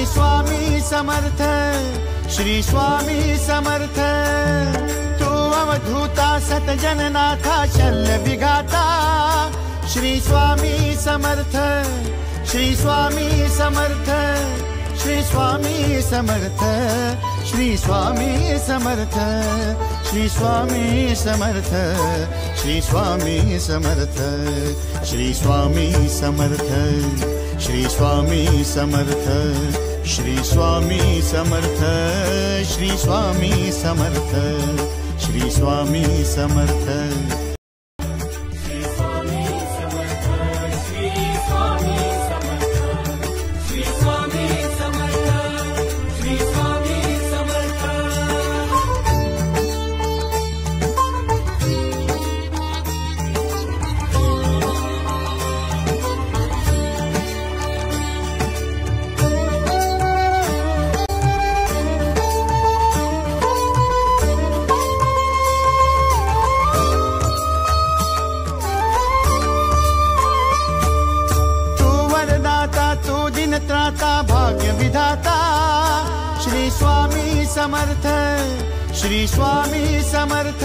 श्री स्वामी समर्थ, श्री स्वामी समर्थ। तू अवधूता सतजननाथा शल्य विघाता, श्री स्वामी समर्थ, श्री स्वामी समर्थ, श्री स्वामी समर्थ, श्री स्वामी समर्थ, श्री स्वामी समर्थ, श्री स्वामी समर्थ, श्री स्वामी समर्थ, श्री स्वामी समर्थ, श्री स्वामी समर्थ, श्री स्वामी समर्थ, श्री स्वामी समर्थ। त्राता भाग्य विधाता, श्री स्वामी समर्थ, श्री स्वामी समर्थ।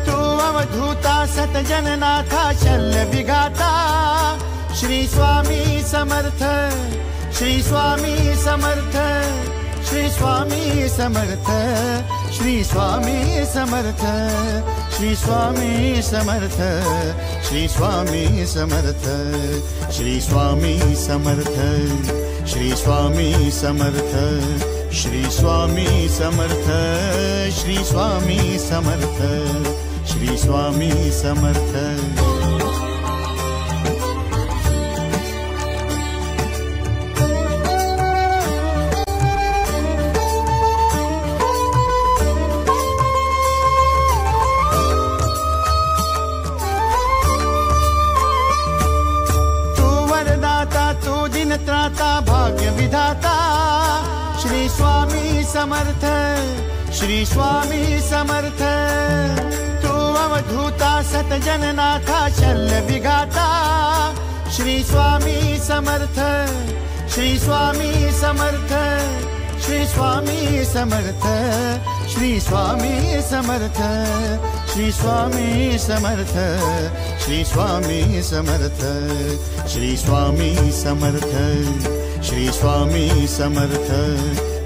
तू अवधूता सतजननाथा शल्य विघाता, श्री स्वामी समर्थ, श्री स्वामी समर्थ, श्री स्वामी समर्थ, श्री स्वामी समर्थ, श्री स्वामी समर्थ, श्री स्वामी समर्थ, श्री स्वामी समर्थ, श्री स्वामी समर्थ, श्री स्वामी समर्थ, श्री स्वामी समर्थ, श्री स्वामी समर्थ। त्राता भाग्य विधाता, श्री स्वामी समर्थ, श्री स्वामी समर्थ। तू अवधूता सतजननाथा शल्य विघाता, श्री स्वामी समर्थ, श्री स्वामी समर्थ, श्री स्वामी समर्थ, श्री स्वामी समर्थ, श्री स्वामी समर्थ, श्री स्वामी समर्थ, श्री स्वामी समर्थ, श्री स्वामी समर्थ,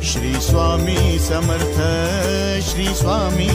श्री स्वामी समर्थ, श्री स्वामी